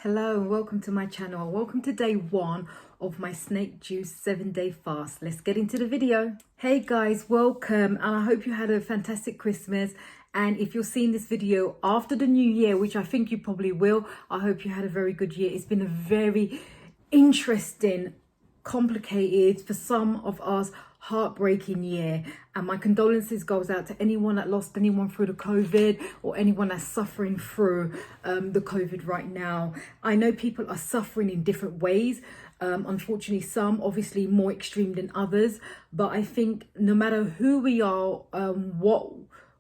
Hello and welcome to my channel. Welcome to day one of my snake juice 7-day fast. Let's get into the video. Hey guys, welcome, and I hope you had a fantastic Christmas. And if you're seeing this video after the new year, which I think you probably will, I hope you had a very good year. It's been a very interesting, complicated, for some of us, heartbreaking year, and my condolences goes out to anyone that lost anyone through the COVID or anyone that's suffering through the COVID right now. I know people are suffering in different ways. Unfortunately, some obviously more extreme than others, but I think no matter who we are,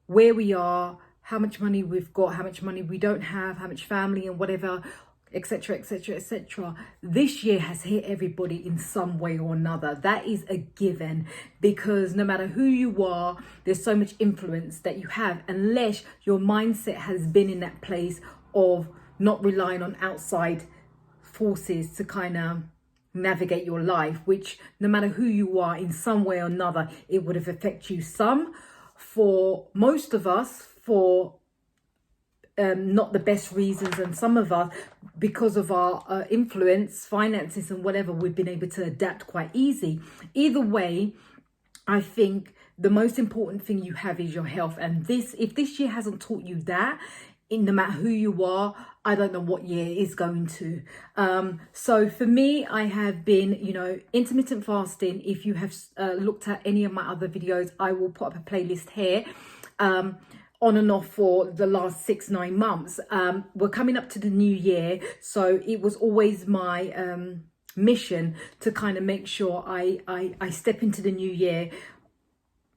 where we are, how much money we've got, how much money we don't have, how much family and whatever, etc, etc, etc, this year has hit everybody in some way or another. That is a given, because no matter who you are, there's so much influence that you have, unless your mindset has been in that place of not relying on outside forces to kind of navigate your life, which no matter who you are, in some way or another, it would have affected you. Some, for most of us, for not the best reasons, and some of us, because of our influence, finances and whatever, we've been able to adapt quite easy. Either way, I think the most important thing you have is your health, and if this year hasn't taught you that, no matter who you are, I don't know what year is going to. So for me, I have been, intermittent fasting. If you have looked at any of my other videos, I will put up a playlist here. On and off for the last 6-9 months. We're coming up to the new year, so it was always my mission to kind of make sure I step into the new year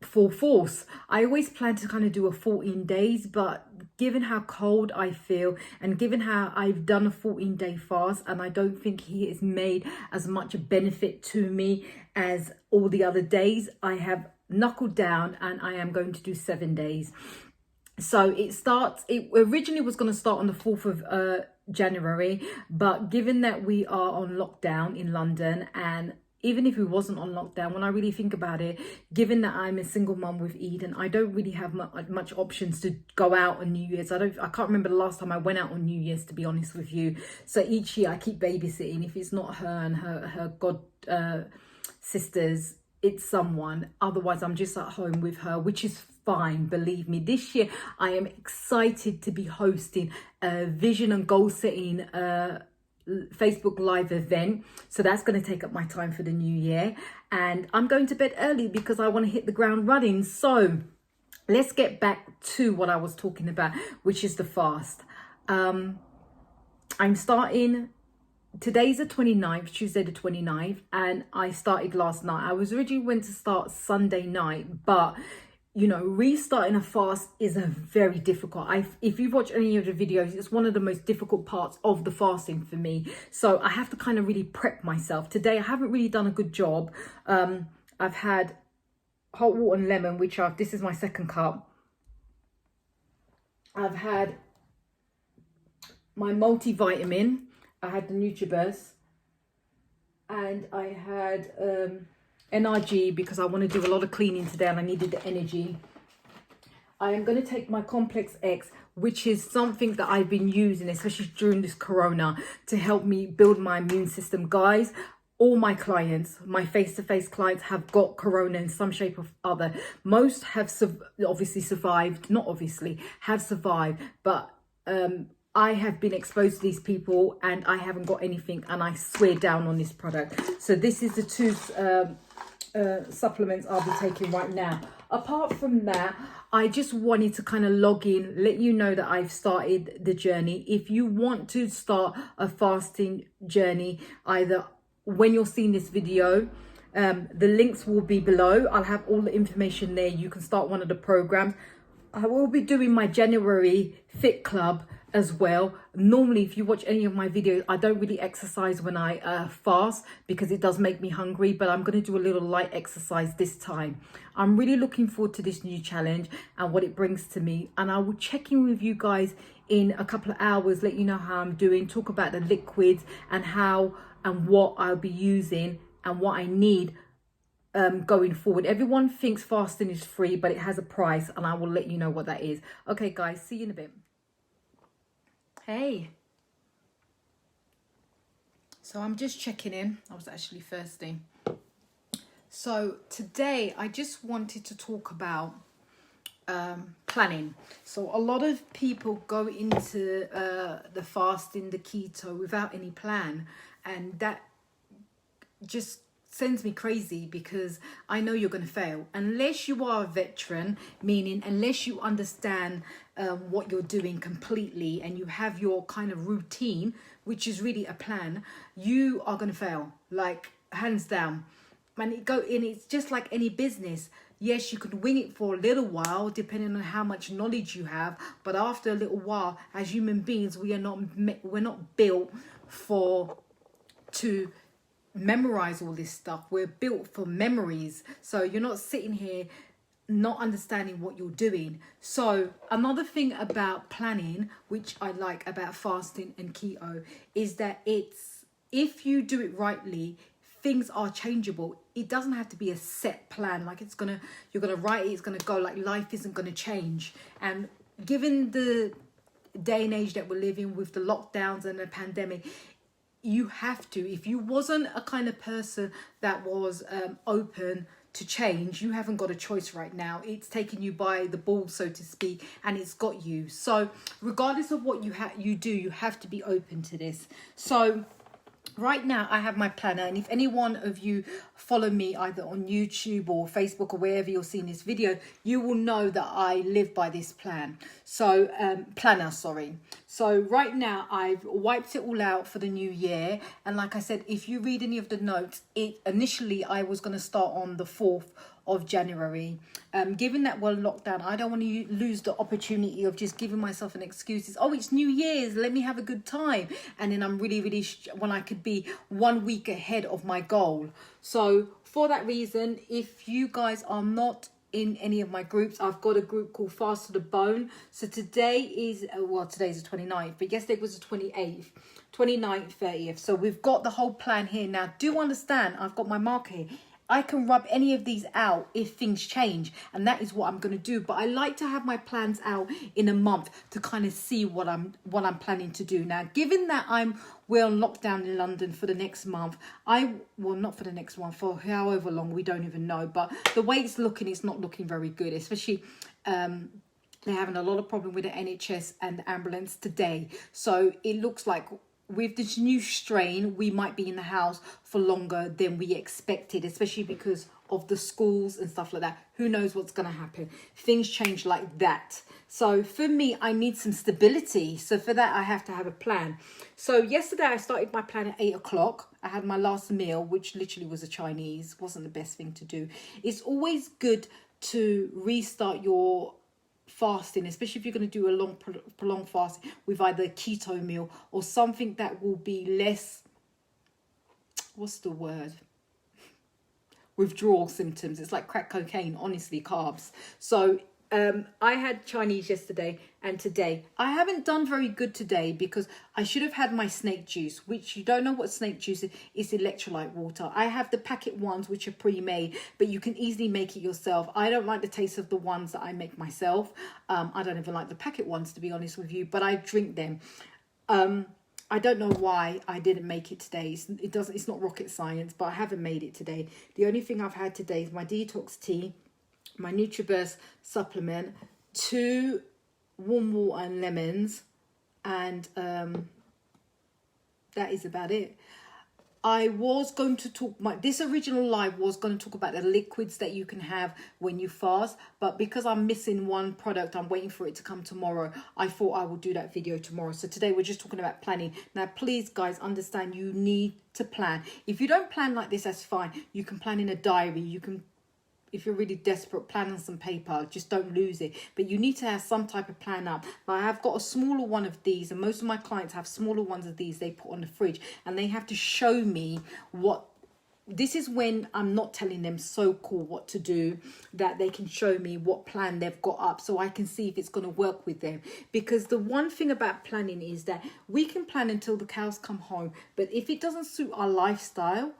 full force. I always plan to kind of do a 14 days, but given how cold I feel and given how I've done a 14-day fast, and I don't think he has made as much benefit to me as all the other days, I have knuckled down and I am going to do 7 days. So it originally was going to start on the 4th of January, but given that we are on lockdown in London, and even if we wasn't on lockdown, when I really think about it, given that I'm a single mum with Eden, I don't really have much options to go out on New Year's. I can't remember the last time I went out on New Year's, to be honest with you. So each year I keep babysitting. If it's not her and her god sisters, it's someone. Otherwise, I'm just at home with her, which is fine. Believe me, this year I am excited to be hosting a vision and goal setting Facebook live event. So that's going to take up my time for the new year, and I'm going to bed early because I want to hit the ground running. So let's get back to what I was talking about, which is the fast. I'm starting. Today's the 29th, Tuesday the 29th, and I started last night. I was originally went to start Sunday night, but restarting a fast is a very difficult. If you've watched any of the videos, it's one of the most difficult parts of the fasting for me. So I have to kind of really prep myself. Today I haven't really done a good job. I've had hot water and lemon, this is my second cup. I've had my multivitamin. I had the NutriBurst, and I had NRG because I want to do a lot of cleaning today and I needed the energy. I am going to take my Complex X, which is something that I've been using, especially during this corona, to help me build my immune system. Guys, all my clients, my face-to-face clients, have got corona in some shape or other. Most have have survived, but I have been exposed to these people and I haven't got anything, and I swear down on this product. So this is the two supplements I'll be taking right now. Apart from that, I just wanted to kind of log in, let you know that I've started the journey. If you want to start a fasting journey, either when you're seeing this video, the links will be below. I'll have all the information there. You can start one of the programs. I will be doing my January Fit Club as well. Normally, if you watch any of my videos, I don't really exercise when I fast because it does make me hungry, but I'm going to do a little light exercise this time. I'm really looking forward to this new challenge and what it brings to me, and I will check in with you guys in a couple of hours, let you know how I'm doing, talk about the liquids and how and what I'll be using and what I need going forward. Everyone thinks fasting is free, but it has a price, and I will let you know what that is. Okay guys, see you in a bit. Hey. So I'm just checking in. I was actually thirsty. So today I just wanted to talk about planning. So a lot of people go into the fasting, the keto without any plan, and that just sends me crazy because I know you're going to fail unless you are a veteran, meaning unless you understand what you're doing completely and you have your kind of routine, which is really a plan. You are going to fail, like hands down. And it's just like any business. Yes, you can wing it for a little while depending on how much knowledge you have, but after a little while, as human beings, we're not built to memorize all this stuff. We're built for memories. So you're not sitting here not understanding what you're doing. So another thing about planning, which I like about fasting and keto, is that if you do it rightly, things are changeable. It doesn't have to be a set plan, like you're gonna write it, it's gonna go, like life isn't gonna change. And given the day and age that we're living with, the lockdowns and the pandemic, you have to, if you wasn't a kind of person that was open to change, you haven't got a choice right now. It's taken you by the balls, so to speak, and it's got you. So regardless of what you do, you have to be open to this. So right now I have my planner, and if any one of you follow me either on YouTube or Facebook or wherever you're seeing this video, you will know that I live by this planner. So right now I've wiped it all out for the new year, and like I said, if you read any of the notes, initially I was going to start on the 4th of January. Given that we're locked down, I don't want to lose the opportunity of just giving myself an excuse. Oh, it's New Year's, let me have a good time. And then I'm really when I could be 1 week ahead of my goal. So for that reason, if you guys are not in any of my groups, I've got a group called Fast to the Bone. So today is, today's the 29th, but yesterday was the 28th. 29th, 30th. So we've got the whole plan here. Now, do understand, I've got my marker here. I can rub any of these out if things change, and that is what I'm going to do. But I like to have my plans out in a month to kind of see what I'm planning to do. Now, given that we're on lockdown in London for the next month, not for the next one, for however long, we don't even know. But the way it's not looking very good, especially they're having a lot of problem with the NHS and the ambulance today. So it looks like with this new strain, we might be in the house for longer than we expected, especially because of the schools and stuff like that. Who knows what's going to happen? Things change like that. So for me, I need some stability. So for that, I have to have a plan. So yesterday, I started my plan at 8 o'clock. I had my last meal, which literally was a Chinese. Wasn't the best thing to do. It's always good to restart your fasting, especially if you're going to do a long prolonged fast with either a keto meal or something that will be less, withdrawal symptoms. It's like crack cocaine, honestly, carbs. So I had Chinese yesterday and today. I haven't done very good today because I should have had my snake juice, which you don't know what snake juice is. It's electrolyte water. I have the packet ones, which are pre-made, but you can easily make it yourself. I don't like the taste of the ones that I make myself. I don't even like the packet ones, to be honest with you, but I drink them. I don't know why I didn't make it today. It's not rocket science, but I haven't made it today. The only thing I've had today is my detox tea, my NutriBurst supplement, 2 warm water and lemons, and that is about it. I was going to talk, this original live was going to talk about the liquids that you can have when you fast, but because I'm missing one product, I'm waiting for it to come tomorrow. I thought I would do that video tomorrow. So today we're just talking about planning. Now, please guys, understand you need to plan. If you don't plan like this, that's fine. You can plan in a diary. You can, if you're really desperate, plan on some paper, just don't lose it. But you need to have some type of plan up. I have got a smaller one of these, and most of my clients have smaller ones of these they put on the fridge, and they have to show me what, this is when I'm not telling them so-called what to do, that they can show me what plan they've got up so I can see if it's going to work with them. Because the one thing about planning is that we can plan until the cows come home, but if it doesn't suit our lifestyle,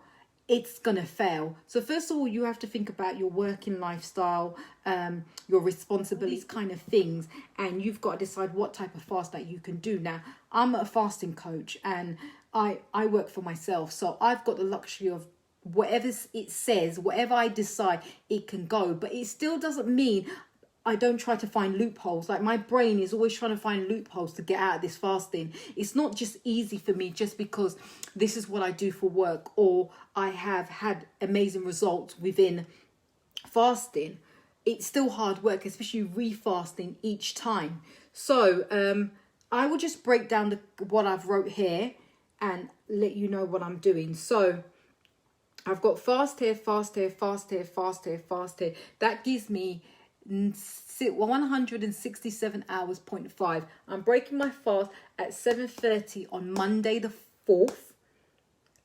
it's gonna fail. So first of all, you have to think about your working lifestyle, your responsibilities, kind of things, and you've got to decide what type of fast that you can do. Now, I'm a fasting coach, and I work for myself, so I've got the luxury of whatever it says, whatever I decide, it can go. But it still doesn't mean I don't try to find loopholes. Like, my brain is always trying to find loopholes to get out of this fasting. It's not just easy for me just because this is what I do for work, or I have had amazing results within fasting. It's still hard work, especially refasting each time. So I will just break down what I've wrote here and let you know what I'm doing. So I've got fast here, fast here, fast here, fast here, fast here. That gives me 167 hours, 0.5. I'm breaking my fast at 7:30 on Monday the 4th,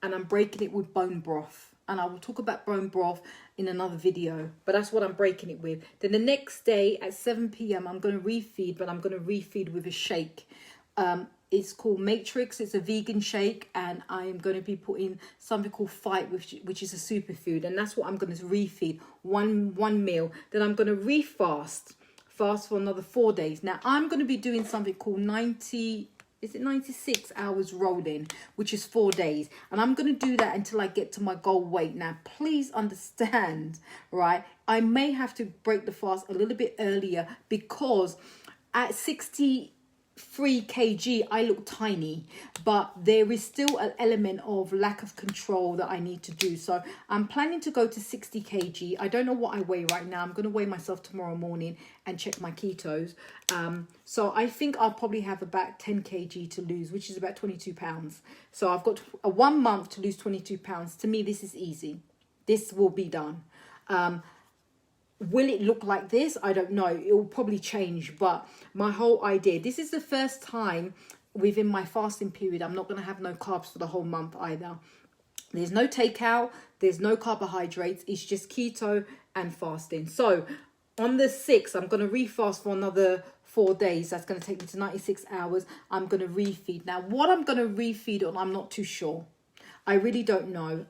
and I'm breaking it with bone broth. And I will talk about bone broth in another video, but that's what I'm breaking it with. Then the next day at 7 p.m. I'm going to refeed, but I'm going to refeed with a shake. It's called Matrix. It's a vegan shake, and I am going to be putting something called Fight, which is a superfood, and that's what I'm going to refeed, one meal. Then I'm going to fast for another 4 days. Now I'm going to be doing something called 96 hours rolling, which is 4 days, and I'm going to do that until I get to my goal weight. Now please understand, right, I may have to break the fast a little bit earlier because at 63 kg I look tiny, but there is still an element of lack of control that I need to do. So I'm planning to go to 60 kg. I don't know what I weigh right now. I'm going to weigh myself tomorrow morning and check my ketos. So I think I'll probably have about 10 kg to lose, which is about 22 pounds. So I've got 1 month to lose 22 pounds. To me, this is easy. This will be done. Will it look like this? I don't know. It will probably change, but my whole idea, this is the first time within my fasting period I'm not going to have no carbs for the whole month either. There's no takeout, there's no carbohydrates, it's just keto and fasting. So on the 6th, I'm going to refast for another 4 days. That's going to take me to 96 hours. I'm going to refeed. Now, what I'm going to refeed on, I'm not too sure. I really don't know.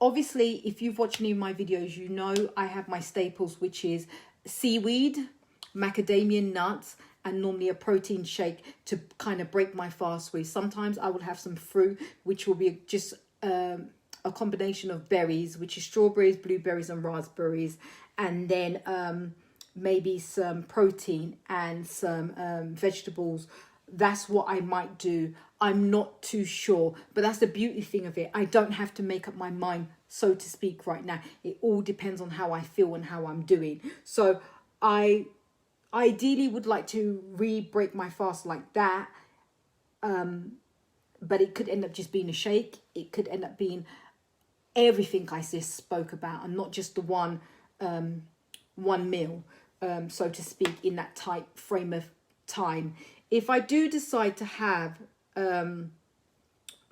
Obviously, if you've watched any of my videos, you know I have my staples, which is seaweed, macadamia nuts, and normally a protein shake to kind of break my fast with. Sometimes I will have some fruit, which will be just a combination of berries, which is strawberries, blueberries, and raspberries. And then maybe some protein and some vegetables. That's what I might do. I'm not too sure, but that's the beauty thing of it. I don't have to make up my mind, so to speak, right now. It all depends on how I feel and how I'm doing. So I ideally would like to re-break my fast like that. But it could end up just being a shake. It could end up being everything I just spoke about, and not just the one meal, so to speak, in that tight frame of time. If I do decide to have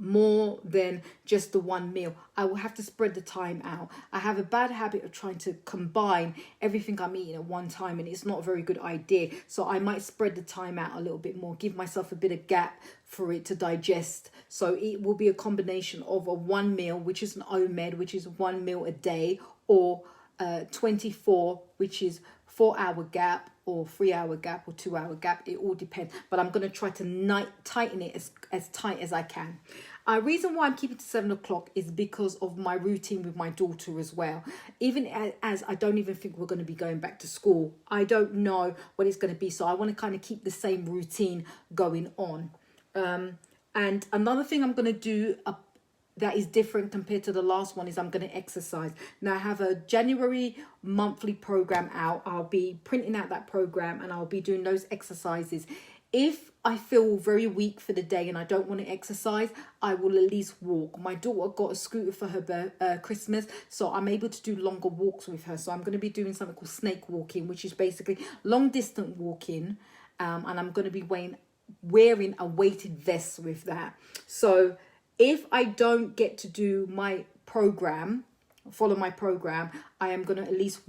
more than just the one meal, I will have to spread the time out. I have a bad habit of trying to combine everything I'm eating at one time, and it's not a very good idea. So I might spread the time out a little bit more, give myself a bit of gap for it to digest. So it will be a combination of a one meal, which is an OMED, which is 1 meal a day, or 24, which is 4-hour gap, or 3-hour gap, or 2-hour gap. It all depends, but I'm going to try to tighten it as tight as I can. Reason why I'm keeping to 7 o'clock is because of my routine with my daughter as well. Even as I don't even think we're going to be going back to school. I don't know what it's going to be, so I want to kind of keep the same routine going on. And another thing I'm going to do that is different compared to the last one is I'm going to exercise. Now I have a January monthly program out. I'll be printing out that program and I'll be doing those exercises. If I feel very weak for the day and I don't want to exercise, I will at least walk. My daughter got a scooter for her Christmas, so I'm able to do longer walks with her. So I'm going to be doing something called snake walking, which is basically long distance walking, and I'm going to be wearing a weighted vest with that. So if I don't get to do my program, follow my program, I am going to at least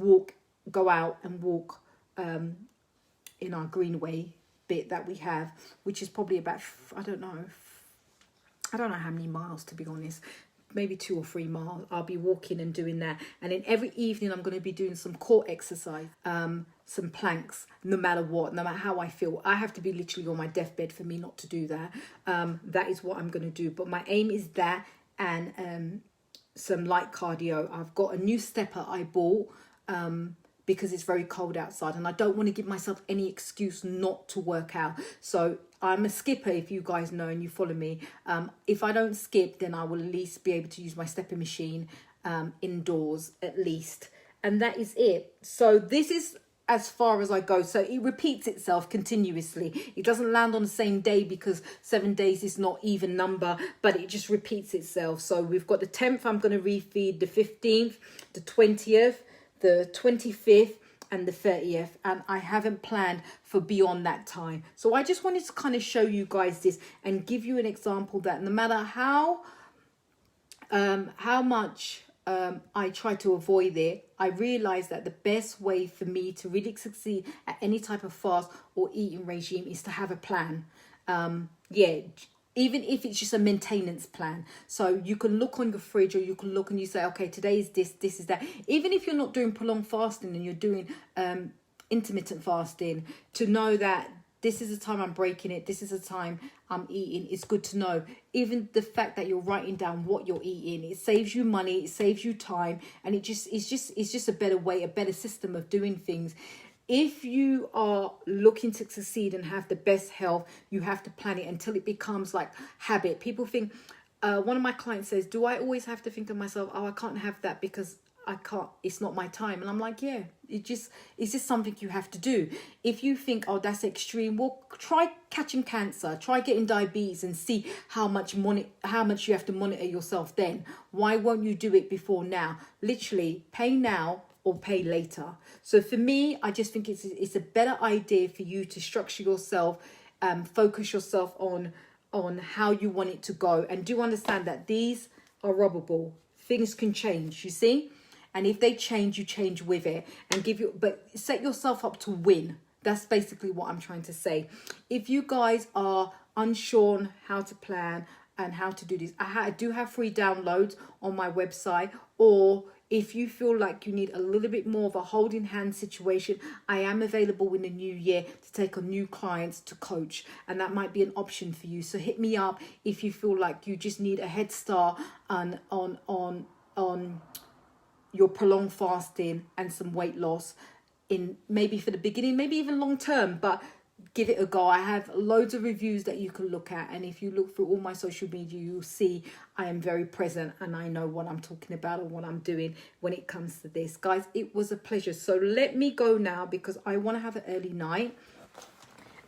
go out and walk in our greenway bit that we have, which is probably about, I don't know how many miles, to be honest, maybe 2 or 3 miles. I'll be walking and doing that. And then every evening I'm going to be doing some core exercise, some planks, no matter what, no matter how I feel. I have to be literally on my deathbed for me not to do that. That is what I'm going to do. But my aim is that, and some light cardio. I've got a new stepper I bought because it's very cold outside, and I don't want to give myself any excuse not to work out. So I'm a skipper, if you guys know and you follow me. If I don't skip, then I will at least be able to use my stepper machine indoors at least. And that is it. So this is as far as I go. So it repeats itself continuously. It doesn't land on the same day because 7 days is not even number, but it just repeats itself. So we've got the 10th, I'm going to refeed, the 15th, the 20th, the 25th, and the 30th, and I haven't planned for beyond that time. So I just wanted to kind of show you guys this and give you an example that no matter how much I try to avoid it, I realize that the best way for me to really succeed at any type of fast or eating regime is to have a plan. Even if it's just a maintenance plan. So you can look on your fridge, or you can look and you say, okay, today is this, this is that. Even if you're not doing prolonged fasting and you're doing intermittent fasting, to know that this is the time I'm breaking it, this is the time I'm eating, it's good to know. Even the fact that you're writing down what you're eating, it saves you money, it saves you time, and it's just a better way, a better system of doing things. If you are looking to succeed and have the best health, you have to plan it until it becomes like habit. People think, one of my clients says, do I always have to think of myself, oh, I can't have that because I can't, it's not my time. And I'm like, yeah, it's just something you have to do. If you think, oh, that's extreme, well, try catching cancer, try getting diabetes and see how much you have to monitor yourself then. Why won't you do it before now? Literally, pay now or pay later. So for me, I just think it's a better idea for you to structure yourself, focus yourself on how you want it to go, and do understand that these are robbable. Things can change, you see, and if they change, you change with it, and but set yourself up to win. That's basically what I'm trying to say. If you guys are unsure on how to plan and how to do this, I do have free downloads on my website, or if you feel like you need a little bit more of a holding hand situation, I am available in the new year to take on new clients to coach, and that might be an option for you. So hit me up if you feel like you just need a head start on your prolonged fasting and some weight loss, in maybe for the beginning, maybe even long term, but give it a go. I have loads of reviews that you can look at, and if you look through all my social media, you'll see I am very present and I know what I'm talking about and what I'm doing when it comes to this. Guys, it was a pleasure. So let me go now because I want to have an early night,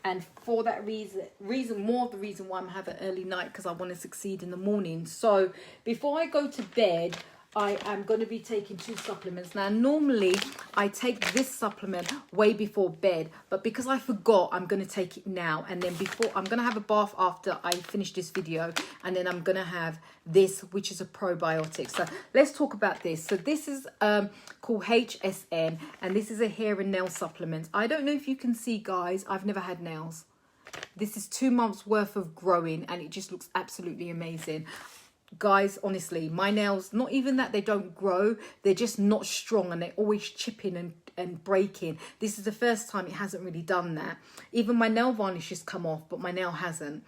and for that reason why I'm having an early night, because I want to succeed in the morning. So before I go to bed, I am going to be taking 2 supplements. Now, normally I take this supplement way before bed, but because I forgot, I'm going to take it now. And then I'm going to have a bath after I finish this video. And then I'm going to have this, which is a probiotic. So let's talk about this. So this is called HSN, and this is a hair and nail supplement. I don't know if you can see, guys, I've never had nails. This is 2 months worth of growing, and it just looks absolutely amazing. Guys, honestly, my nails, not even that they don't grow, they're just not strong, and they're always chipping and breaking. This is the first time it hasn't really done that. Even my nail varnish has come off, but my nail hasn't.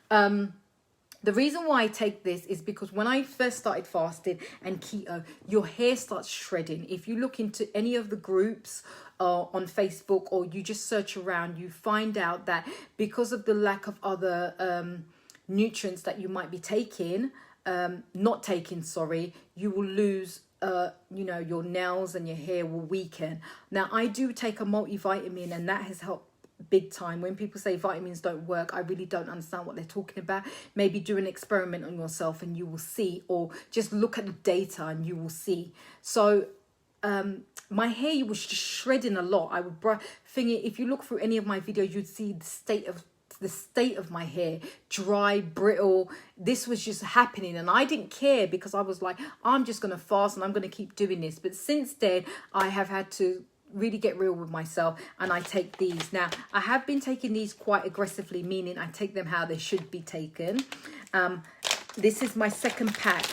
The reason why I take this is because when I first started fasting and keto, your hair starts shredding. If you look into any of the groups on Facebook, or you just search around, you find out that because of the lack of other nutrients that you might be taking, you will lose your nails, and your hair will weaken. Now, I do take a multivitamin, and that has helped big time. When people say vitamins don't work, I really don't understand what they're talking about. Maybe do an experiment on yourself and you will see, or just look at the data and you will see. So my hair was just shredding a lot. I would if you look through any of my videos, you'd see the state of my hair, dry, brittle. This was just happening, and I didn't care because I was like, I'm just going to fast and I'm going to keep doing this. But since then, I have had to really get real with myself, and I take these. Now, I have been taking these quite aggressively, meaning I take them how they should be taken. This is my second pack.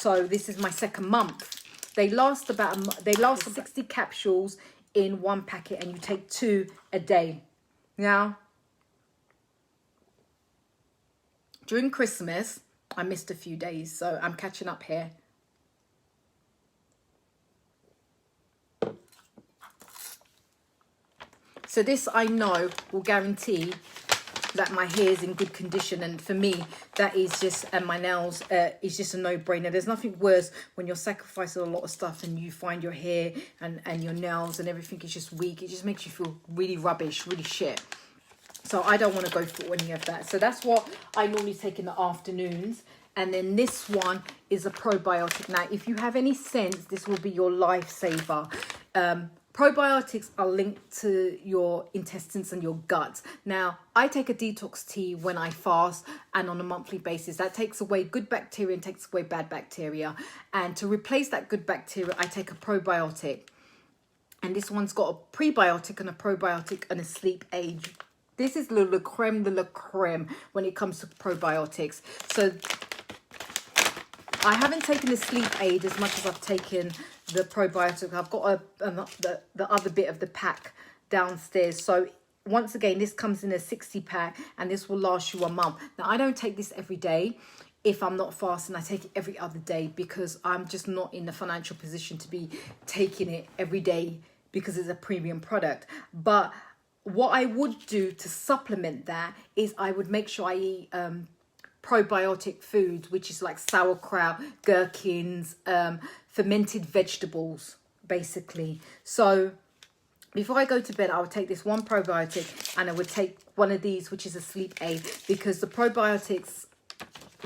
So this is my second month. They last about they last 60 capsules in one packet, and you take 2 a day. Now, during Christmas, I missed a few days, so I'm catching up here. So this, I know, will guarantee that my hair is in good condition, and for me that is just, and my nails is just a no-brainer. There's nothing worse when you're sacrificing a lot of stuff and you find your hair and your nails and everything is just weak. It just makes you feel really rubbish, really shit. So I don't want to go through any of that. So that's what I normally take in the afternoons. And then this one is a probiotic. Now, if you have any sense, this will be your lifesaver. Probiotics are linked to your intestines and your gut. Now, I take a detox tea when I fast and on a monthly basis. That takes away good bacteria and takes away bad bacteria. And to replace that good bacteria, I take a probiotic. And this one's got a prebiotic and a probiotic and a sleep aid. This is the creme de la creme when it comes to probiotics. So I haven't taken the sleep aid as much as I've taken the probiotic. I've got the other bit of the pack downstairs. So once again, this comes in a 60 pack and this will last you a month. Now, I don't take this every day. If I'm not fasting, I take it every other day because I'm just not in the financial position to be taking it every day because it's a premium product. But what I would do to supplement that is I would make sure I eat probiotic foods, which is like sauerkraut, gherkins, fermented vegetables, basically. So before I go to bed, I would take this one probiotic and I would take one of these, which is a sleep aid, because the probiotics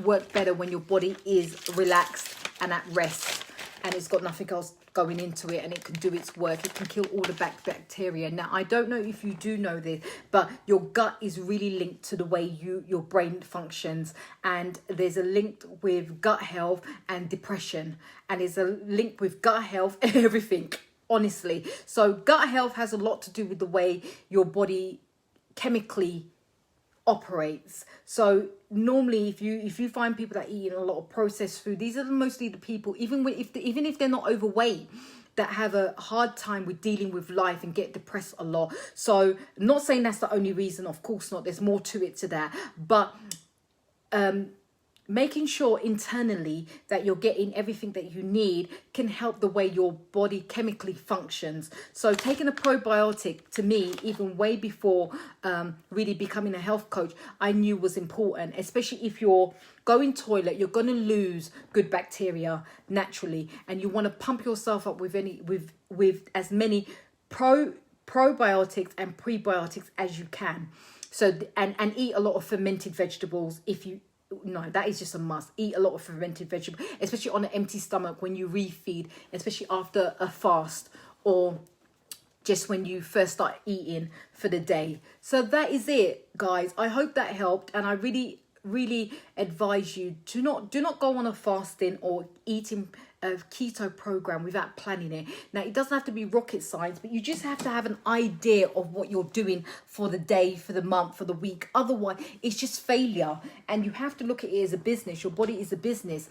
work better when your body is relaxed and at rest and it's got nothing else going into it, and it can do its work. It can kill all the bacteria. Now, I don't know if you do know this, but your gut is really linked to the way your brain functions, and there's a link with gut health and depression, and there's a link with gut health and everything, honestly. So gut health has a lot to do with the way your body chemically operates. So normally if you find people that eat a lot of processed food, these are mostly the people, even if they're not overweight, that have a hard time with dealing with life and get depressed a lot. So not saying that's the only reason, of course not, there's more to it to that, but making sure internally that you're getting everything that you need can help the way your body chemically functions. So taking a probiotic, to me, even way before really becoming a health coach, I knew was important, especially if you're going toilet, you're going to lose good bacteria naturally, and you want to pump yourself up with as many probiotics and prebiotics as you can. So and eat a lot of fermented vegetables. No, that is just a must. Eat a lot of fermented vegetables, especially on an empty stomach when you refeed, especially after a fast or just when you first start eating for the day. So that is it, guys. I hope that helped, and I really advise you to do not go on a fasting or eating a keto program without planning it. Now, it doesn't have to be rocket science, but you just have to have an idea of what you're doing for the day, for the month, for the week. Otherwise, it's just failure, and you have to look at it as a business. Your body is a business.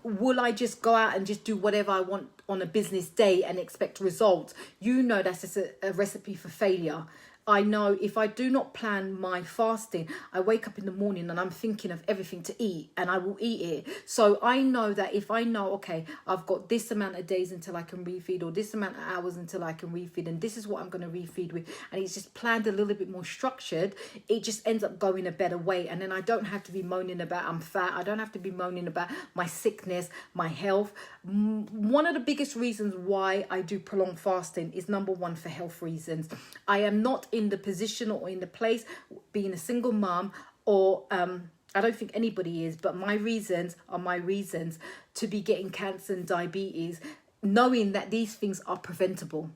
Will I just go out and just do whatever I want on a business day and expect results? You know, that's just a recipe for failure. I know if I do not plan my fasting, I wake up in the morning and I'm thinking of everything to eat, and I will eat it. So I know that if I know, okay, I've got this amount of days until I can refeed, or this amount of hours until I can refeed, and this is what I'm going to refeed with, and it's just planned a little bit more structured, it just ends up going a better way. And then I don't have to be moaning about I'm fat. I don't have to be moaning about my sickness, my health. One of the biggest reasons why I do prolonged fasting is, number one, for health reasons. I am not in the position or in the place, being a single mom, or I don't think anybody is, but my reasons are my reasons to be getting cancer and diabetes, knowing that these things are preventable.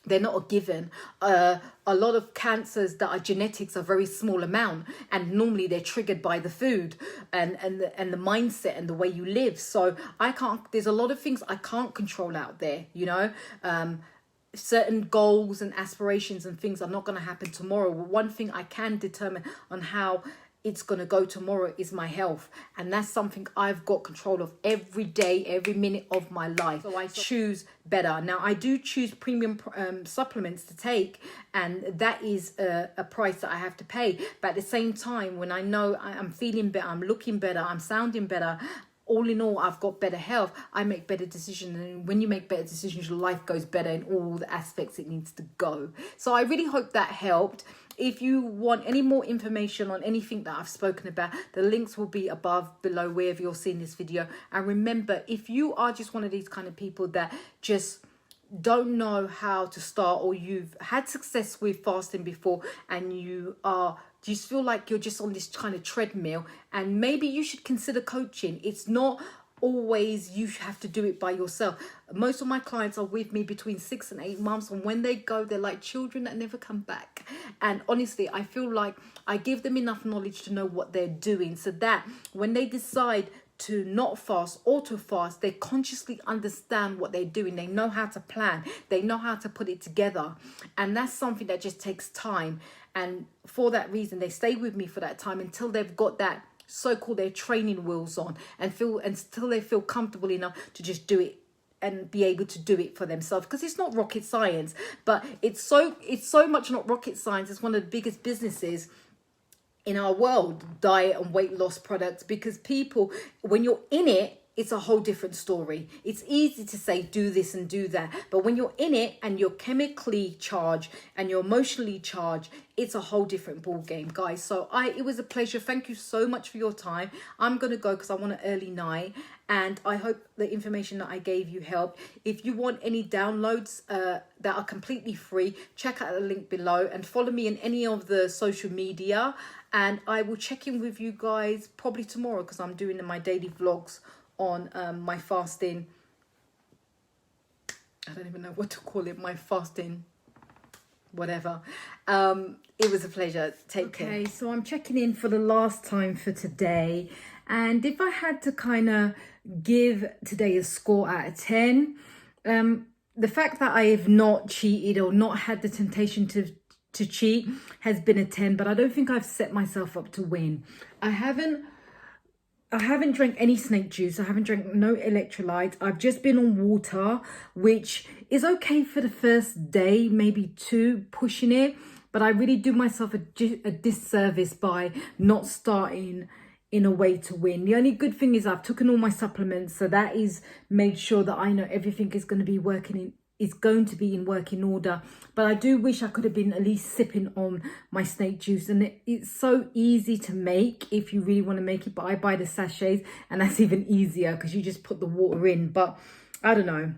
They're not a given. A lot of cancers that are genetics are very small amount, and normally they're triggered by the food and the mindset and the way you live. So there's a lot of things I can't control out there, you know. Certain goals and aspirations and things are not going to happen tomorrow. One thing I can determine on how it's going to go tomorrow is my health. And that's something I've got control of every day, every minute of my life. So I choose better. Now, I do choose premium supplements to take, and that is a price that I have to pay. But at the same time, when I know I'm feeling better, I'm looking better, I'm sounding better, all in all, I've got better health, I make better decisions. And when you make better decisions, your life goes better in all the aspects it needs to go. So I really hope that helped. If you want any more information on anything that I've spoken about, the links will be above, below, wherever you're seeing this video. And remember, if you are just one of these kind of people that just don't know how to start, or you've had success with fasting before and you just feel like you're just on this kind of treadmill, and maybe you should consider coaching. It's not always you have to do it by yourself. Most of my clients are with me between 6 and 8 months, and when they go, they're like children that never come back. And honestly, I feel like I give them enough knowledge to know what they're doing, so that when they decide to not fast or to fast, they consciously understand what they're doing. They know how to plan, they know how to put it together. And that's something that just takes time. And for that reason, they stay with me for that time until they've got that so-called their training wheels on, and until they feel comfortable enough to just do it and be able to do it for themselves. Because it's not rocket science, but it's so much not rocket science. It's one of the biggest businesses in our world, diet and weight loss products, because people, when you're in it, it's a whole different story. It's easy to say do this and do that, but when you're in it and you're chemically charged and you're emotionally charged, it's a whole different ball game, guys. So it was a pleasure. Thank you so much for your time. I'm gonna go because I want an early night, and I hope the information that I gave you helped. If you want any downloads that are completely free, check out the link below and follow me in any of the social media. And I will check in with you guys probably tomorrow, because I'm doing my daily vlogs on my fasting. I don't even know what to call it. My fasting, whatever. It was a pleasure. Take care. Okay, so I'm checking in for the last time for today. And if I had to kind of give today a score out of 10, the fact that I have not cheated or not had the temptation to cheat has been a 10, but I don't think I've set myself up to win. I haven't drank any snake juice. I haven't drank no electrolytes. I've just been on water, which is okay for the first day, maybe 2, pushing it. But I really do myself a disservice by not starting in a way to win. The only good thing is I've taken all my supplements, so that is made sure that I know everything is going to be in working order. But I do wish I could have been at least sipping on my snake juice, and it's so easy to make if you really want to make it. But I buy the sachets, and that's even easier because you just put the water in. But I don't know,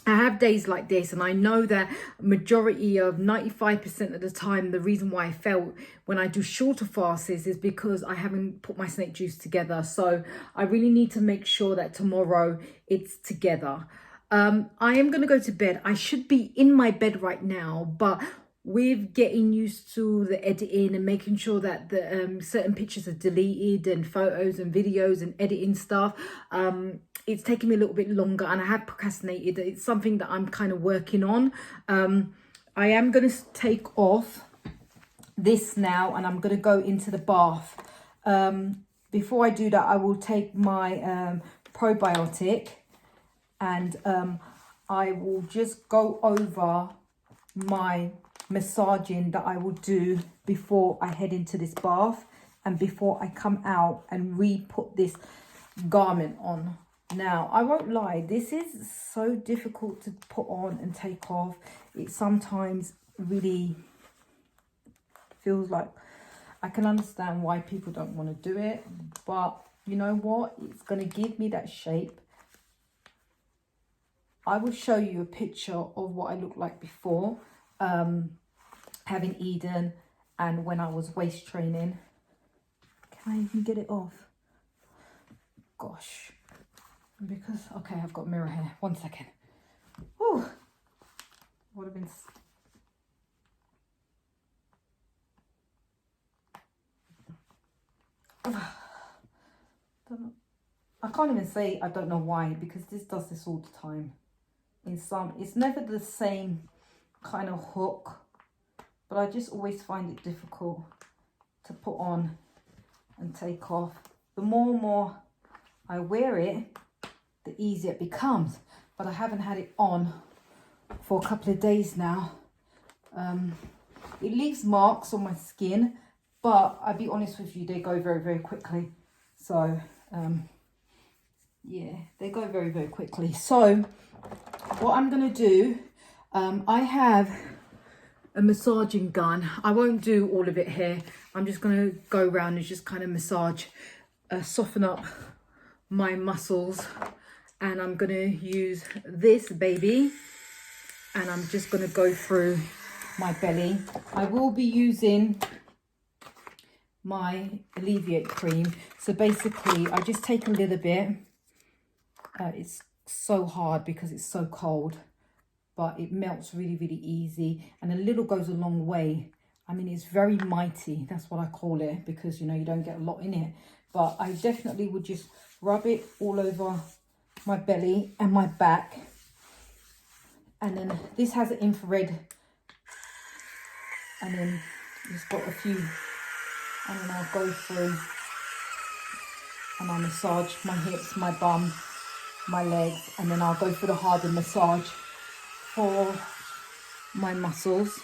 I have days like this, and I know that majority of 95% of the time, the reason why I felt when I do shorter fasts is because I haven't put my snake juice together. So I really need to make sure that tomorrow it's together. I am going to go to bed. I should be in my bed right now, but with getting used to the editing and making sure that the certain pictures are deleted, and photos and videos and editing stuff, it's taking me a little bit longer, and I have procrastinated. It's something that I'm kind of working on. I am going to take off this now, and I'm going to go into the bath. Before I do that, I will take my probiotic, and I will just go over my massaging that I will do before I head into this bath and before I come out and re-put this garment on. Now, I won't lie, this is so difficult to put on and take off. It sometimes really feels like, I can understand why people don't want to do it, but you know what? It's going to give me that shape. I will show you a picture of what I looked like before having Eden and when I was waist training. Can I even get it off? Gosh. Because, okay, I've got mirror hair. 1 second. Whew. Would have been... I can't even say I don't know why, because this does this all the time. It's never the same kind of hook, but I just always find it difficult to put on and take off. The more and more I wear it, the easier it becomes. But I haven't had it on for a couple of days now. It leaves marks on my skin, but I'll be honest with you, they go very, very quickly. So, yeah, they go very, very quickly. So, what I'm going to do, I have a massaging gun. I won't do all of it here. I'm just going to go around and just kind of massage, soften up my muscles. And I'm going to use this baby, and I'm just going to go through my belly. I will be using my Alleviate cream. So basically, I just take a little bit. It's so hard because it's so cold, but it melts really, really easy. And a little goes a long way. I mean, it's very mighty. That's what I call it, because, you know, you don't get a lot in it. But I definitely would just rub it all over my belly and my back. And then this has an infrared, and then it's got a few, and then I'll go through and I'll massage my hips, my bum, my legs, and then I'll go for the harder massage for my muscles.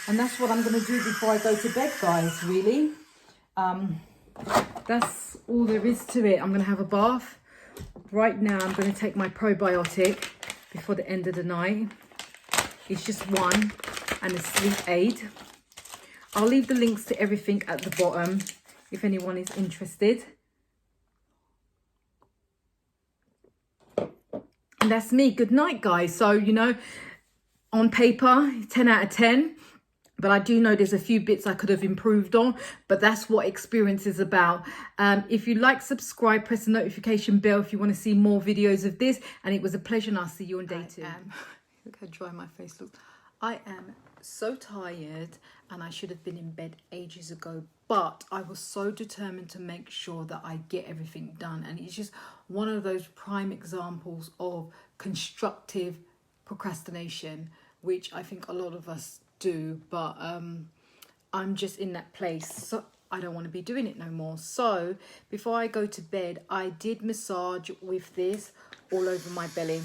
And that's what I'm going to do before I go to bed, guys, really. That's all there is to it. I'm going to have a bath. Right now, I'm going to take my probiotic before the end of the night. It's just one, and a sleep aid. I'll leave the links to everything at the bottom if anyone is interested. And that's me. Good night, guys. So, you know, on paper, 10 out of 10. But I do know there's a few bits I could have improved on. But that's what experience is about. If you like, subscribe, press the notification bell if you want to see more videos of this. And it was a pleasure, and I'll see you on day 2. Look how dry my face looks. I am so tired, and I should have been in bed ages ago. But I was so determined to make sure that I get everything done. And it's just one of those prime examples of constructive procrastination, which I think a lot of us do, but I'm just in that place, so I don't want to be doing it no more. So before I go to bed, I did massage with this all over my belly.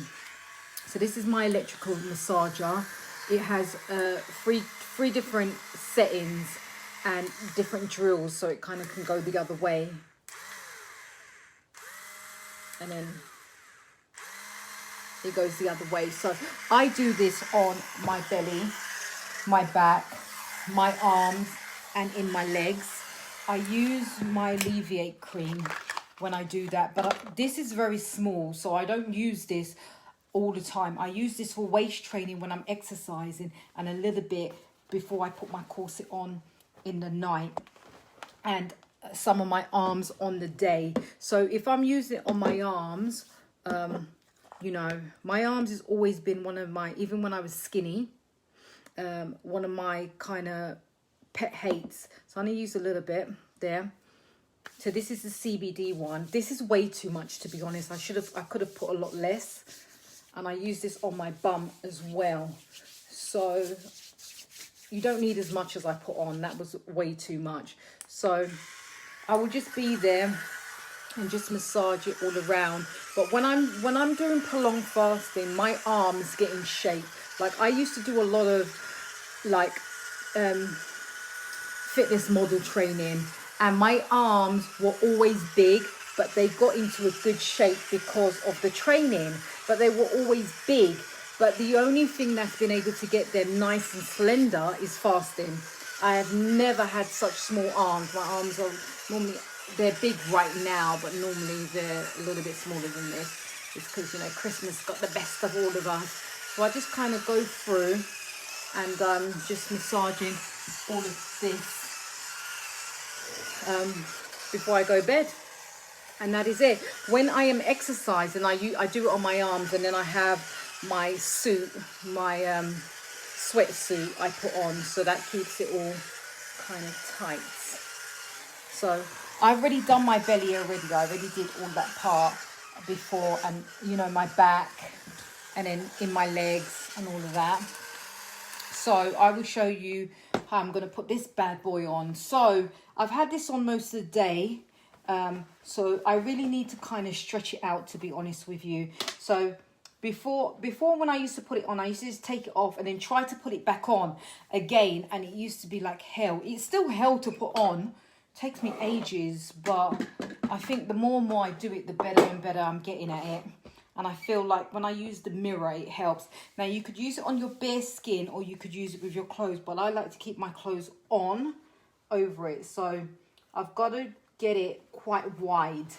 So this is my electrical massager. It has three different settings and different drills, so it kind of can go the other way, and then it goes the other way. So I do this on my belly, my back, my arms, and in my legs. I use my Alleviate cream when I do that, but this is very small, so I don't use this all the time. I use this for waist training when I'm exercising, and a little bit before I put my corset on in the night, and some of my arms on the day. So if I'm using it on my arms, you know, my arms has always been one of my, even when I was skinny, one of my kind of pet hates. So I'm going to use a little bit there. So this is the CBD one. This is way too much, to be honest. I could have put a lot less. And I use this on my bum as well. So you don't need as much as I put on. That was way too much. So I will just be there and just massage it all around. But when I'm doing prolonged fasting, my arms get in shape. Like I used to do a lot of like fitness model training, and my arms were always big, but they got into a good shape because of the training. But they were always big. But the only thing that's been able to get them nice and slender is fasting. I have never had such small arms. My arms are normally, they're big right now, but normally they're a little bit smaller than this. It's because, you know, Christmas got the best of all of us. So I just kind of go through and just massaging all of this before I go to bed. And that is it. When I am exercising, I do it on my arms, and then I have my suit, my sweatsuit I put on, so that keeps it all kind of tight. So I've already done my belly already. I already did all that part before, and you know, my back, and then in my legs and all of that. So I will show you how I'm going to put this bad boy on. So I've had this on most of the day. So I really need to kind of stretch it out, to be honest with you. So before when I used to put it on, I used to just take it off and then try to put it back on again. And it used to be like hell. It's still hell to put on. It takes me ages, but I think the more and more I do it, the better and better I'm getting at it. And I feel like when I use the mirror, it helps. Now, you could use it on your bare skin or you could use it with your clothes. But I like to keep my clothes on over it. So I've got to get it quite wide.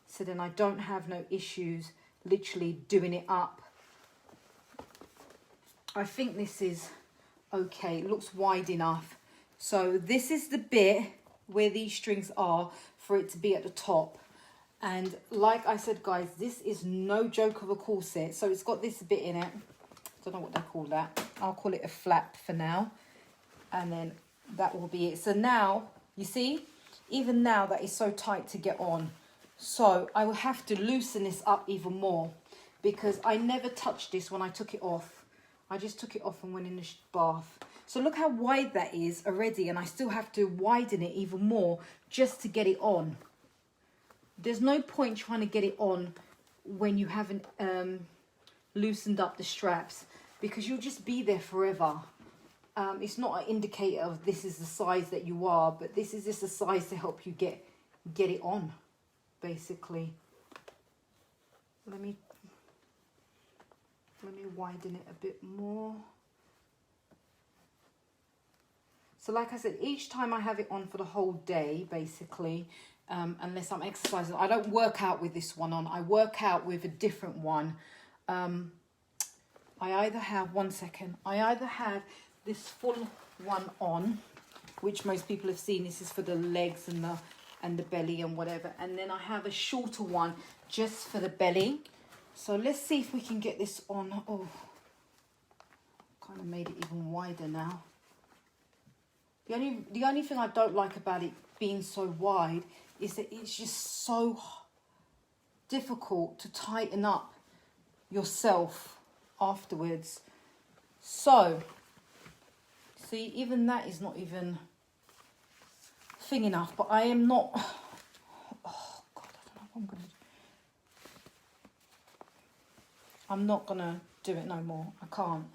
So then I don't have no issues literally doing it up. I think this is okay. It looks wide enough. So this is the bit where these strings are for it to be at the top. And like I said, guys, this is no joke of a corset. So it's got this bit in it. Don't know what they call that. I'll call it a flap for now. And then that will be it. So now, you see, even now that is so tight to get on. So I will have to loosen this up even more because I never touched this when I took it off. I just took it off and went in the bath. So look how wide that is already. And I still have to widen it even more just to get it on. There's no point trying to get it on when you haven't loosened up the straps because you'll just be there forever. It's not an indicator of this is the size that you are, but this is just a size to help you get it on, basically. Let me widen it a bit more. So like I said, each time I have it on for the whole day, basically, unless I'm exercising. I don't work out with this one on. I work out with a different one. I either have, I either have this full one on, which most people have seen. This is for the legs and the belly and whatever. And then I have a shorter one just for the belly. So let's see if we can get this on. Oh, kind of made it even wider now. The only thing I don't like about it being so wide is that it's just so difficult to tighten up yourself afterwards. So, see, even that is not even thing enough, but I am not, oh God, I don't know what I'm going to do. I'm not going to do it no more. I can't.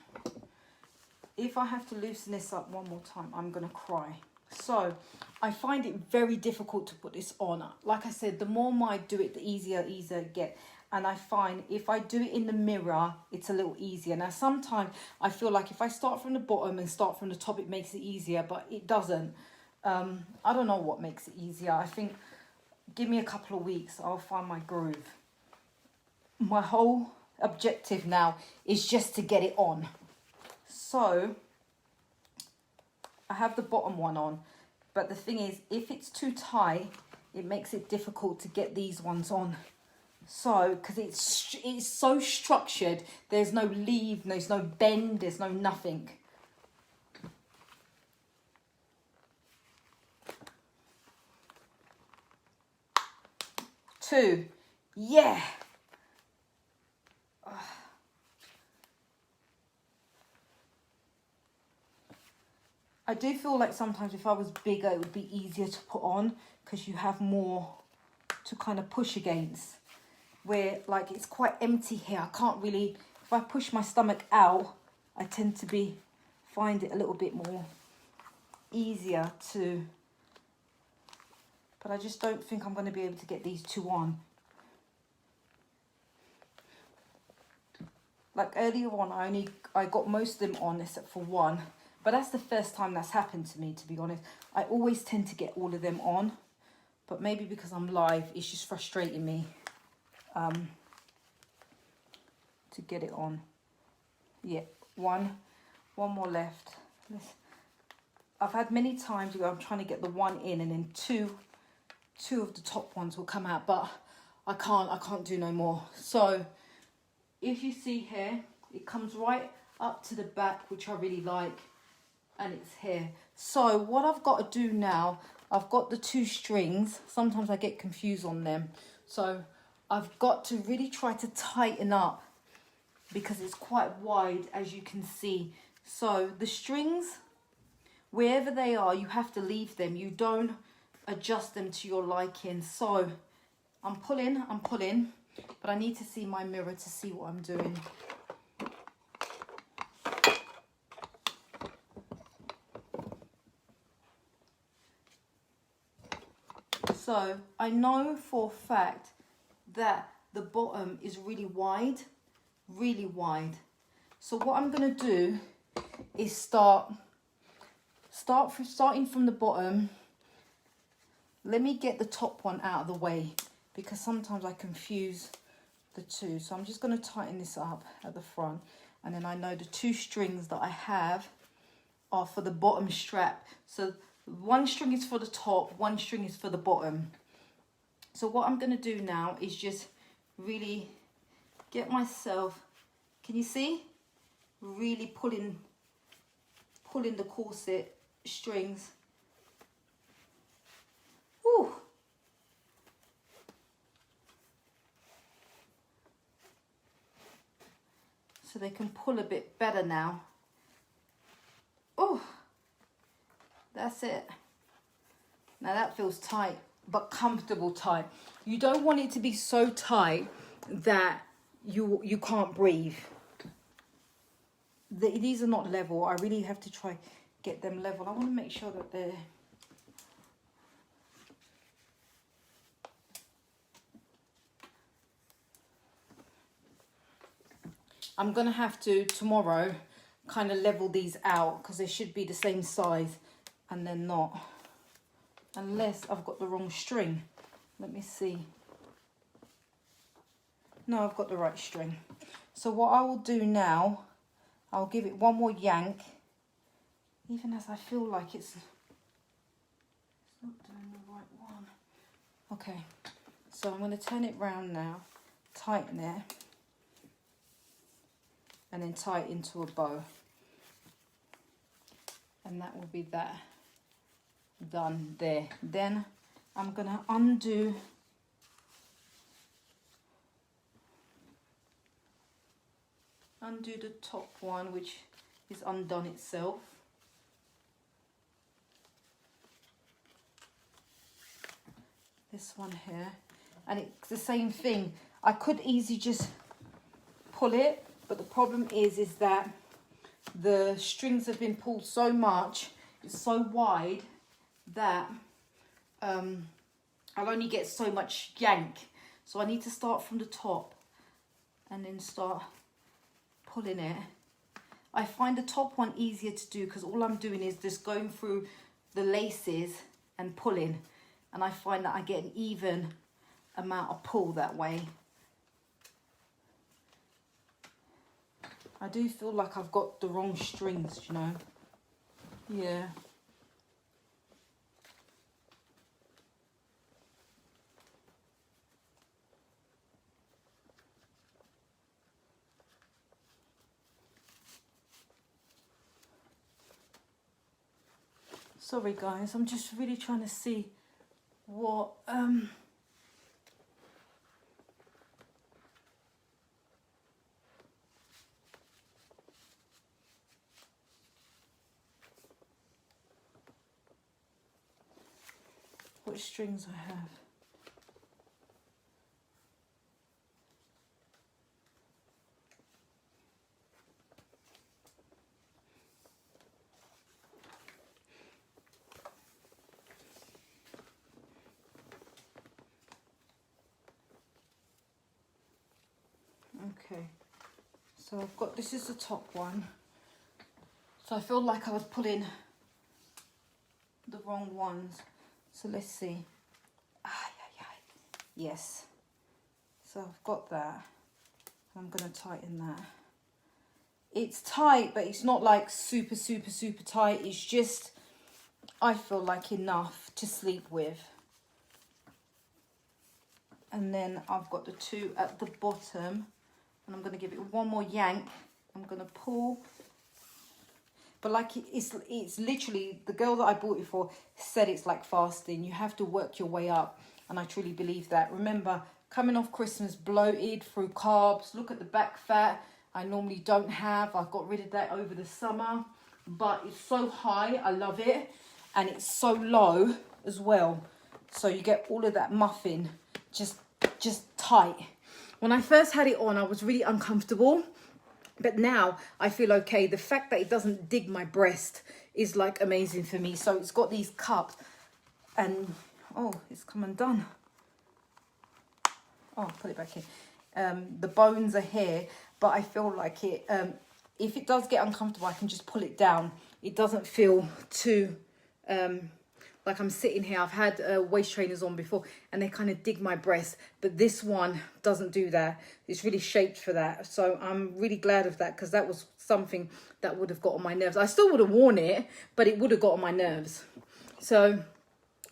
If I have to loosen this up one more time, I'm going to cry. So I find it very difficult to put this on. Like I said, the more I do it, the easier it gets. And I find if I do it in the mirror, it's a little easier. Now, sometimes I feel like if I start from the bottom and start from the top, it makes it easier, but it doesn't. I don't know what makes it easier. I think give me a couple of weeks, I'll find my groove. My whole objective now is just to get it on. So I have the bottom one on, but the thing is, if it's too tight, it makes it difficult to get these ones on. So, because it's so structured, there's no leave, there's no bend, there's no nothing. Two, yeah. I do feel like sometimes if I was bigger, it would be easier to put on because you have more to kind of push against. Where like it's quite empty here. I can't really, if I push my stomach out, I tend to find it a little bit more easier to, but I just don't think I'm going to be able to get these two on. Like earlier on, I got most of them on except for one. But that's the first time that's happened to me, to be honest. I always tend to get all of them on. But maybe because I'm live, it's just frustrating me to get it on. Yeah, one more left. I've had many times where I'm trying to get the one in and then two of the top ones will come out. But I can't do no more. So if you see here, it comes right up to the back, which I really like. And it's here. So what I've got to do now, I've got the two strings. Sometimes I get confused on them. So I've got to really try to tighten up because it's quite wide, as you can see. So the strings wherever they are, you have to leave them. You don't adjust them to your liking. So I'm pulling, but I need to see my mirror to see what I'm doing. So I know for a fact that the bottom is really wide. So what I'm going to do is starting from the bottom. Let me get the top one out of the way because sometimes I confuse the two. So I'm just going to tighten this up at the front, and then I know the 2 strings that I have are for the bottom strap. So 1 string is for the top, 1 string is for the bottom. So what I'm going to do now is just really get myself, can you see? Really pulling the corset strings. Whew. So they can pull a bit better now. Oh, that's it. Now that feels tight, but comfortable tight. You don't want it to be so tight that you can't breathe. These are not level. I really have to try get them level. I want to make sure that they're... I'm going to have to, tomorrow, kind of level these out because they should be the same size, and they're not. Unless I've got the wrong string. Let me see. No, I've got the right string. So what I will do now, I'll give it one more yank, even as I feel like it's not doing the right one. Okay, so I'm going to turn it round now, tighten it, and then tie it into a bow. And that will be that done there. Then I'm going to undo the top one, which is undone itself. This one here, and it's the same thing. I could easily just pull it, but the problem is that the strings have been pulled so much, it's so wide that I'll only get so much yank. So I need to start from the top and then start pulling it. I find the top one easier to do because all I'm doing is just going through the laces and pulling, and I find that I get an even amount of pull that way. I do feel like I've got the wrong strings, you know. Yeah. Sorry guys, I'm just really trying to see what strings I have. Okay, so I've got, this is the top one. So I feel like I was pulling the wrong ones. So let's see. Yes. So I've got that. I'm going to tighten that. It's tight, but it's not like super tight. It's just, I feel like enough to sleep with. And then I've got the 2 at the bottom. And I'm going to give it one more yank. I'm going to pull. But like it's literally, the girl that I bought it for said it's like fasting. You have to work your way up. And I truly believe that. Remember, coming off Christmas bloated through carbs. Look at the back fat I normally don't have. I got rid of that over the summer. but it's so high. I love it. And it's so low as well. So you get all of that muffin just tight. When I first had it on, I was really uncomfortable. But now I feel okay. The fact that it doesn't dig my breast is like amazing for me. So it's got these cups and, oh, it's come undone. Oh, put it back in. The bones are here, but I feel like it, if it does get uncomfortable, I can just pull it down. It doesn't feel too, like I'm sitting here. I've had waist trainers on before and they kind of dig my breast, but this one doesn't do that. It's really shaped for that. So I'm really glad of that, because that was something that would have got on my nerves. I still would have worn it, but it would have got on my nerves. So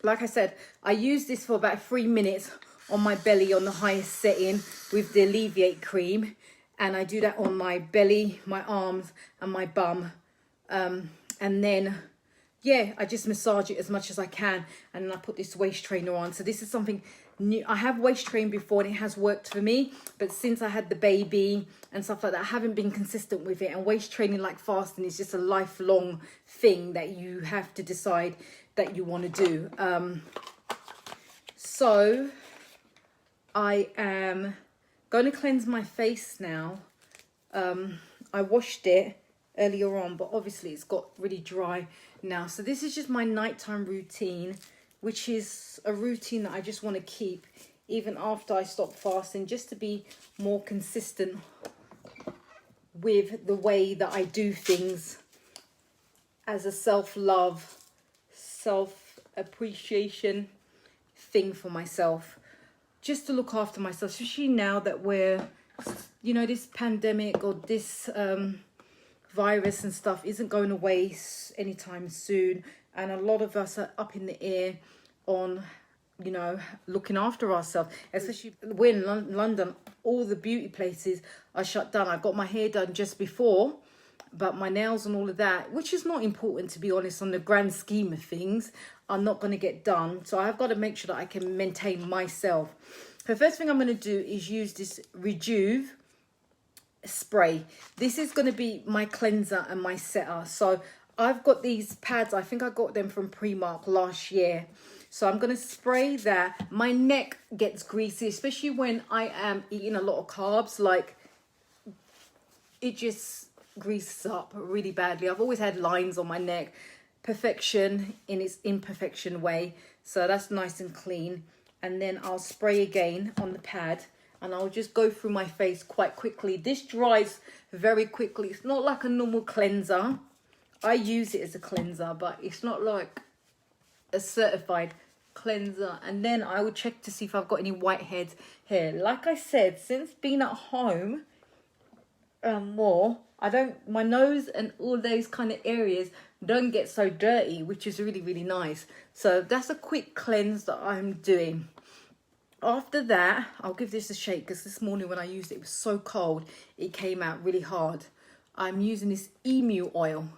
like I said, I used this for about 3 minutes on my belly on the highest setting with the Alleviate cream. And I do that on my belly, my arms and my bum. And then, yeah, I just massage it as much as I can. And then I put this waist trainer on. So this is something new. I have waist trained before and it has worked for me. But since I had the baby and stuff like that, I haven't been consistent with it. And waist training, like fasting, is just a lifelong thing that you have to decide that you want to do. So I am going to cleanse my face now. I washed it earlier on, but obviously it's got really dry now. So this is just my nighttime routine, which is a routine that I just want to keep even after I stop fasting, just to be more consistent with the way that I do things as a self-love, self-appreciation thing for myself. Just to look after myself, especially now that we're, you know, this pandemic or this virus and stuff isn't going away anytime soon. And a lot of us are up in the air on, you know, looking after ourselves. Especially we're in London, all the beauty places are shut down. I got my hair done just before, but my nails and all of that, which is not important, to be honest, on the grand scheme of things, are not going to get done. So I've got to make sure that I can maintain myself. The first thing I'm going to do is use this Rejuve spray. This is going to be my cleanser and my setter. So I've got these pads. I think I got them from Primark last year. So I'm going to spray that. My neck gets greasy, especially when I am eating a lot of carbs. Like, it just greases up really badly. I've always had lines on my neck. Perfection in its imperfection way. So that's nice and clean. And then I'll spray again on the pad. And I'll just go through my face quite quickly. This dries very quickly. It's not like a normal cleanser. I use it as a cleanser, but it's not like a certified cleanser. And then I will check to see if I've got any whiteheads here. Like I said, since being at home more, my nose and all those kind of areas don't get so dirty, which is really, really nice. So that's a quick cleanse that I'm doing. After that, I'll give this a shake, because this morning when I used it, it was so cold, it came out really hard. I'm using this emu oil.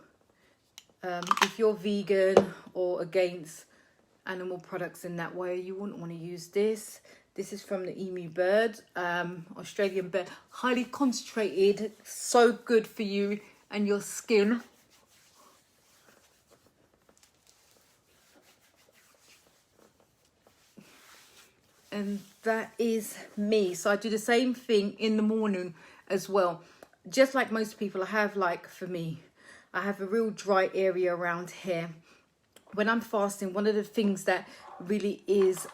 If you're vegan or against animal products in that way, you wouldn't want to use this. This is from the emu bird, Australian bird. Highly concentrated, so good for you and your skin. And that is me. So I do the same thing in the morning as well. Just like most people, I have, like, for me, I have a real dry area around here. When I'm fasting, one of the things that really is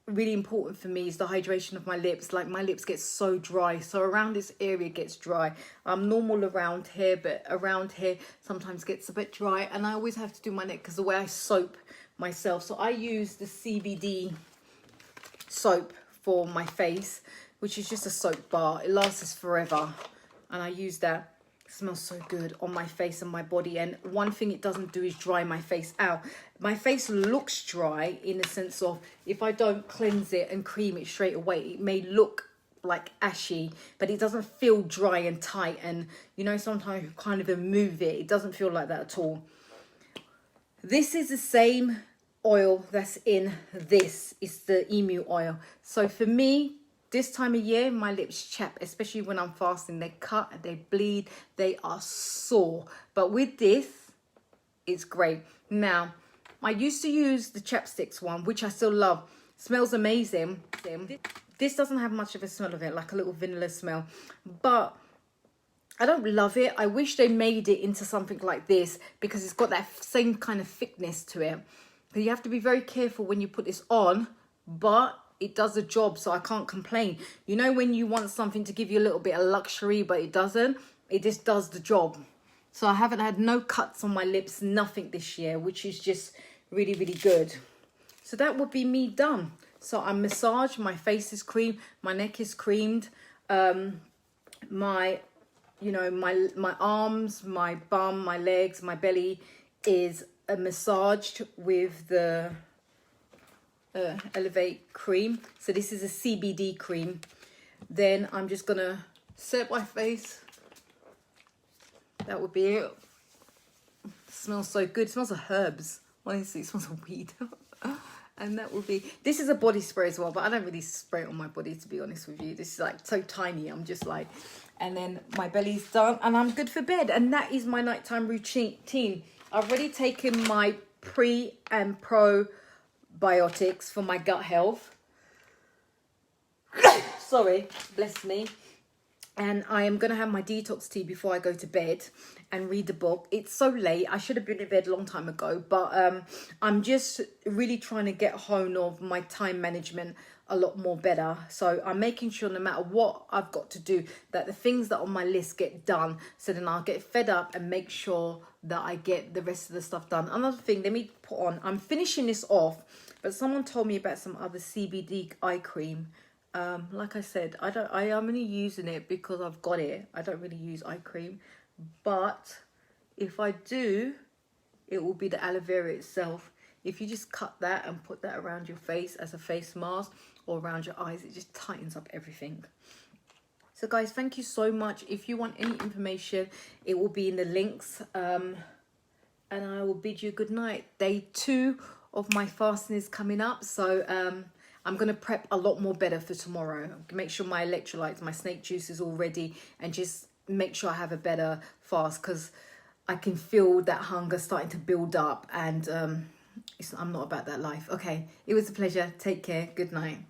really important for me is the hydration of my lips. Like, my lips get so dry, so around this area gets dry. I'm normal around here, but around here sometimes gets a bit dry. And I always have to do my neck because the way I soap myself. So I use the CBD soap for my face, which is just a soap bar. It lasts us forever, and I use that. It smells so good on my face and my body. And one thing it doesn't do is dry my face out. My face looks dry in the sense of, if I don't cleanse it and cream it straight away, it may look like ashy, but it doesn't feel dry and tight. And, you know, sometimes you kind of move it, it doesn't feel like that at all. This is the same oil that's in this. It's the emu oil. So for me, This time of year, my lips chap, especially when I'm fasting. They cut, they bleed, they are sore. But with this, it's great. Now, I used to use the chapsticks one, which I still love. Smells amazing. This doesn't have much of a smell of it, like a little vanilla smell. But I don't love it. I wish they made it into something like this because it's got that same kind of thickness to it. But you have to be very careful when you put this on, but it does the job, so I can't complain. You know when you want something to give you a little bit of luxury, but it doesn't? It just does the job. So I haven't had no cuts on my lips, nothing this year, which is just really, really good. So that would be me done. So I massage, my face is creamed, my neck is creamed, my arms, my bum, my legs, my belly is massaged with the Elevate cream. So this is a CBD cream. Then I'm just gonna set my face. That would be it. Smells so good. It smells of herbs. Honestly, it smells of weed. And that would be, this is a body spray as well, but I don't really spray it on my body, to be honest with you. This is like so tiny. I'm just like, and then my belly's done and I'm good for bed. And that is my nighttime routine. I've already taken my pre and probiotics for my gut health. Sorry, bless me. And I am going to have my detox tea before I go to bed and read the book. It's so late. I should have been in bed a long time ago. But I'm just really trying to get hold of my time management a lot more better. So I'm making sure no matter what I've got to do, that the things that are on my list get done. So then I'll get fed up and make sure that I get the rest of the stuff done. Another thing, let me put on. I'm finishing this off. But someone told me about some other CBD eye cream. Like I said, I am only using it because I've got it. I don't really use eye cream, but if I do, it will be the aloe vera itself. If you just cut that and put that around your face as a face mask or around your eyes, it just tightens up everything. So guys, thank you so much. If you want any information, it will be in the links. And I will bid you good night. Day 2 of my fasting is coming up. So I'm going to prep a lot more better for tomorrow. Make sure my electrolytes, my snake juice is all ready, and just make sure I have a better fast because I can feel that hunger starting to build up, and I'm not about that life. Okay, it was a pleasure. Take care. Good night.